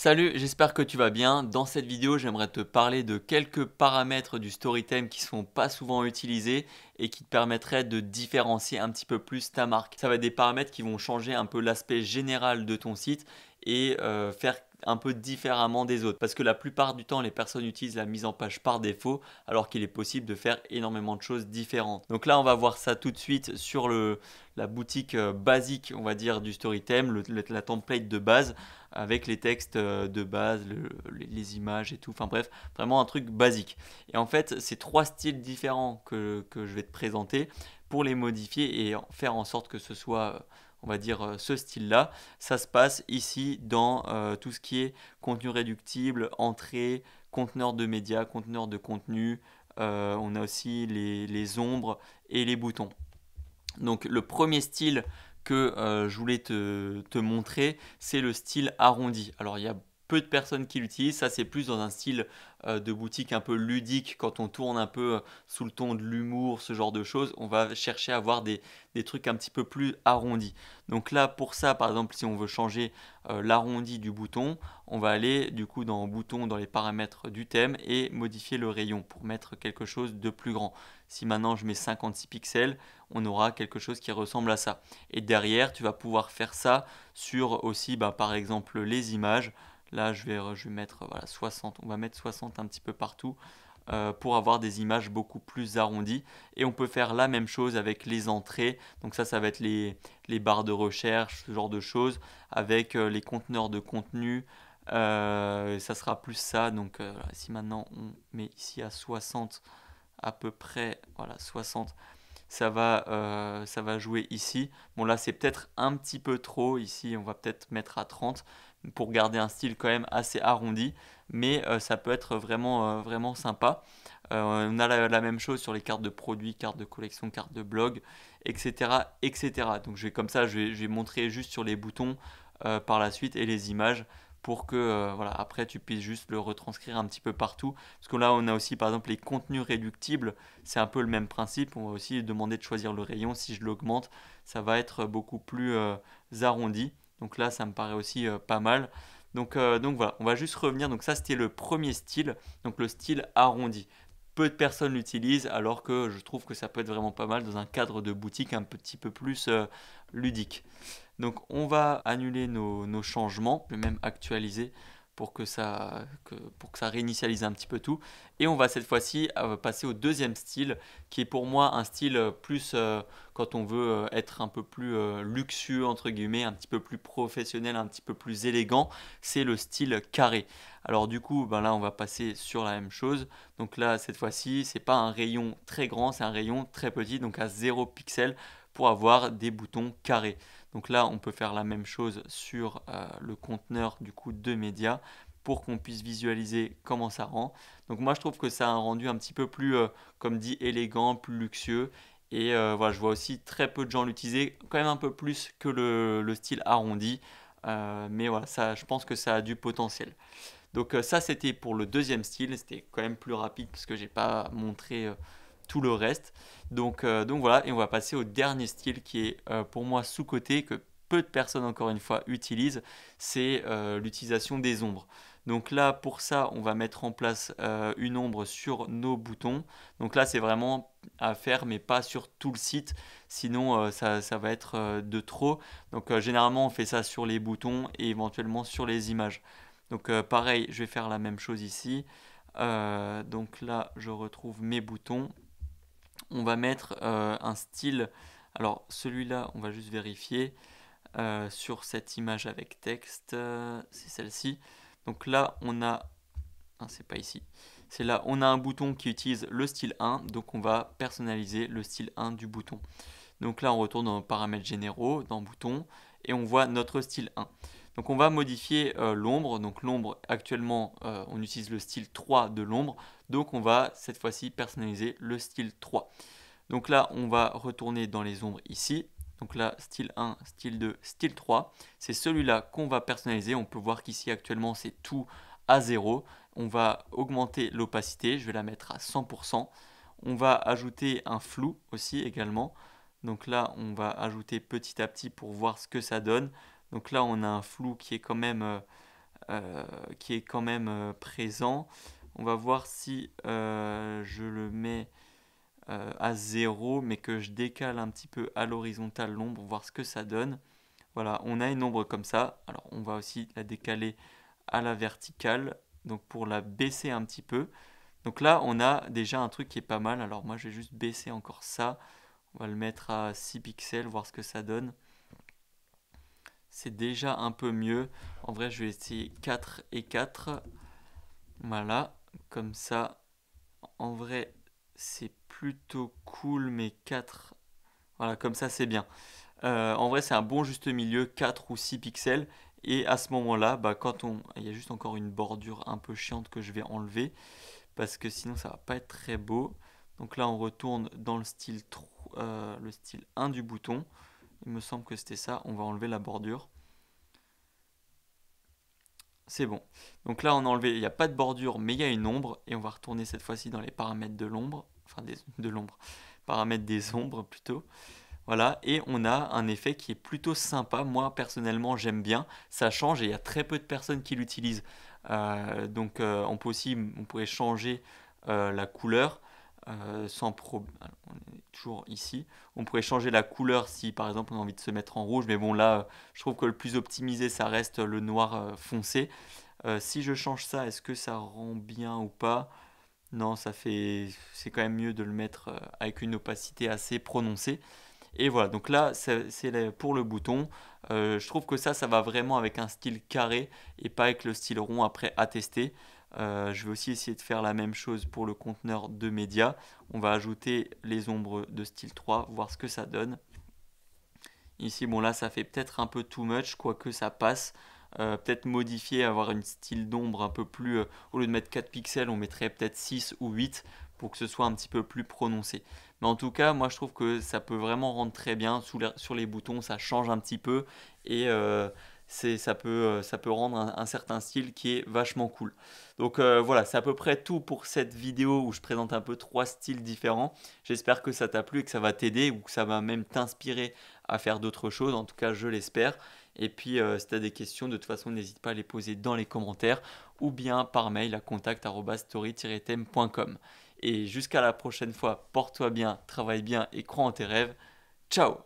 Salut, j'espère que tu vas bien. Dans cette vidéo, j'aimerais te parler de quelques paramètres du Storytime qui ne sont pas souvent utilisés et qui te permettraient de différencier un petit peu plus ta marque. Ça va être des paramètres qui vont changer un peu l'aspect général de ton site et faire un peu différemment des autres. Parce que la plupart du temps, les personnes utilisent la mise en page par défaut alors qu'il est possible de faire énormément de choses différentes. Donc là, on va voir ça tout de suite sur la boutique basique, on va dire, du Storytime, la template de base avec les textes de base, les images et tout. Enfin bref, vraiment un truc basique. Et en fait, c'est trois styles différents que je vais te présenter pour les modifier et faire en sorte que ce soit, on va dire, ce style-là. Ça se passe ici dans tout ce qui est contenu réductible, entrée, conteneur de médias, conteneur de contenu. On a aussi les ombres et les boutons. Donc le premier style que je voulais te montrer, c'est le style arrondi. Alors il y a peu de personnes qui l'utilisent, ça c'est plus dans un style de boutique un peu ludique, quand on tourne un peu sous le ton de l'humour, ce genre de choses, on va chercher à avoir des trucs un petit peu plus arrondis. Donc là pour ça, par exemple, si on veut changer l'arrondi du bouton, on va aller du coup dans bouton, dans les paramètres du thème et modifier le rayon pour mettre quelque chose de plus grand. Si maintenant je mets 56 pixels, on aura quelque chose qui ressemble à ça. Et derrière, tu vas pouvoir faire ça sur aussi, par exemple, les images. Là, je vais mettre voilà, 60, on va mettre 60 un petit peu partout pour avoir des images beaucoup plus arrondies. Et on peut faire la même chose avec les entrées. Donc ça va être les barres de recherche, ce genre de choses, avec les conteneurs de contenu. Ça sera plus ça. Donc si maintenant on met ici à 60 à peu près, voilà, 60, ça va jouer ici. Bon là c'est peut-être un petit peu trop, ici on va peut-être mettre à 30 pour garder un style quand même assez arrondi, mais ça peut être vraiment sympa. On a la même chose sur les cartes de produits, cartes de collection, cartes de blog, etc. etc. Donc comme ça, je vais montrer juste sur les boutons par la suite et les images pour que voilà, après tu puisses juste le retranscrire un petit peu partout. Parce que là, on a aussi par exemple les contenus réductibles, c'est un peu le même principe. On va aussi demander de choisir le rayon. Si je l'augmente, ça va être beaucoup plus arrondi. Donc là, ça me paraît aussi pas mal. Donc voilà, on va juste revenir. Donc ça, c'était le premier style, donc le style arrondi. Peu de personnes l'utilisent alors que je trouve que ça peut être vraiment pas mal dans un cadre de boutique un petit peu plus ludique. Donc on va annuler nos changements, je vais même actualiser pour que ça réinitialise un petit peu tout. Et on va cette fois-ci passer au deuxième style, qui est pour moi un style plus quand on veut être un peu plus luxueux, entre guillemets, un petit peu plus professionnel, un petit peu plus élégant, c'est le style carré. Alors du coup, là on va passer sur la même chose. Donc là, cette fois-ci, c'est pas un rayon très grand, c'est un rayon très petit, donc à 0 pixel pour avoir des boutons carrés. Donc là, on peut faire la même chose sur le conteneur du coup de médias pour qu'on puisse visualiser comment ça rend. Donc moi, je trouve que ça a un rendu un petit peu plus, comme dit, élégant, plus luxueux. Et voilà, je vois aussi très peu de gens l'utiliser, quand même un peu plus que le style arrondi. Mais voilà, ça, je pense que ça a du potentiel. Donc ça, c'était pour le deuxième style. C'était quand même plus rapide parce que j'ai pas montré tout le reste. Donc voilà, et on va passer au dernier style qui est pour moi sous-coté, que peu de personnes encore une fois utilisent, c'est l'utilisation des ombres. Donc là, pour ça, on va mettre en place une ombre sur nos boutons. Donc là, c'est vraiment à faire, mais pas sur tout le site, sinon ça va être de trop. Donc généralement, on fait ça sur les boutons et éventuellement sur les images. Donc pareil, je vais faire la même chose ici. Donc là, je retrouve mes boutons. On va mettre un style. Alors celui-là, on va juste vérifier sur cette image avec texte. C'est celle-ci. Donc là, on a. Ah, c'est pas ici. C'est là, on a un bouton qui utilise le style 1. Donc on va personnaliser le style 1 du bouton. Donc là, on retourne dans paramètres généraux, dans bouton, et on voit notre style 1. Donc on va modifier l'ombre. Donc l'ombre, actuellement, on utilise le style 3 de l'ombre. Donc on va cette fois-ci personnaliser le style 3. Donc là, on va retourner dans les ombres ici. Donc là, style 1, style 2, style 3. C'est celui-là qu'on va personnaliser. On peut voir qu'ici actuellement, c'est tout à 0. On va augmenter l'opacité. Je vais la mettre à 100%. On va ajouter un flou aussi également. Donc là, on va ajouter petit à petit pour voir ce que ça donne. Donc là, on a un flou qui est quand même qui est quand même présent. On va voir si je le mets à 0, mais que je décale un petit peu à l'horizontale l'ombre, voir ce que ça donne. Voilà, on a une ombre comme ça. Alors, on va aussi la décaler à la verticale, donc pour la baisser un petit peu. Donc là, on a déjà un truc qui est pas mal. Alors moi, je vais juste baisser encore ça. On va le mettre à 6 pixels, voir ce que ça donne. C'est déjà un peu mieux. En vrai, je vais essayer 4 et 4. Voilà, comme ça. En vrai, c'est plutôt cool, mais 4... Voilà, comme ça, c'est bien. En vrai, c'est un bon juste milieu, 4 ou 6 pixels. Et à ce moment-là, bah, il y a juste encore une bordure un peu chiante que je vais enlever. Parce que sinon, ça va pas être très beau. Donc là, on retourne dans le style 1 du bouton. Il me semble que c'était ça. On va enlever la bordure. C'est bon. Donc là, on a enlevé, il n'y a pas de bordure, mais il y a une ombre. Et on va retourner cette fois-ci dans les paramètres de l'ombre. Enfin, de l'ombre. Paramètres des ombres plutôt. Voilà, et on a un effet qui est plutôt sympa. Moi, personnellement, j'aime bien. Ça change et il y a très peu de personnes qui l'utilisent. Donc, on pourrait changer la couleur sans problème. On est toujours ici. On pourrait changer la couleur si, par exemple, on a envie de se mettre en rouge. Mais bon, là, je trouve que le plus optimisé, ça reste le noir foncé. Si je change ça, est-ce que ça rend bien ou pas? Non, c'est quand même mieux de le mettre avec une opacité assez prononcée. Et voilà, donc là, c'est pour le bouton. Je trouve que ça va vraiment avec un style carré et pas avec le style rond après à tester. Je vais aussi essayer de faire la même chose pour le conteneur de médias. On va ajouter les ombres de style 3, voir ce que ça donne. Ici, bon là, ça fait peut-être un peu too much, quoique ça passe. Peut-être modifier, avoir une style d'ombre un peu plus... au lieu de mettre 4 pixels, on mettrait peut-être 6 ou 8 pour que ce soit un petit peu plus prononcé. Mais en tout cas, moi je trouve que ça peut vraiment rendre très bien sur les boutons, ça change un petit peu et ça peut rendre un certain style qui est vachement cool. Donc voilà, c'est à peu près tout pour cette vidéo où je présente un peu 3 styles différents. J'espère que ça t'a plu et que ça va t'aider ou que ça va même t'inspirer à faire d'autres choses. En tout cas, je l'espère. Et puis, si tu as des questions, de toute façon, n'hésite pas à les poser dans les commentaires ou bien par mail à contact@story-theme.com. Et jusqu'à la prochaine fois, porte-toi bien, travaille bien et crois en tes rêves. Ciao!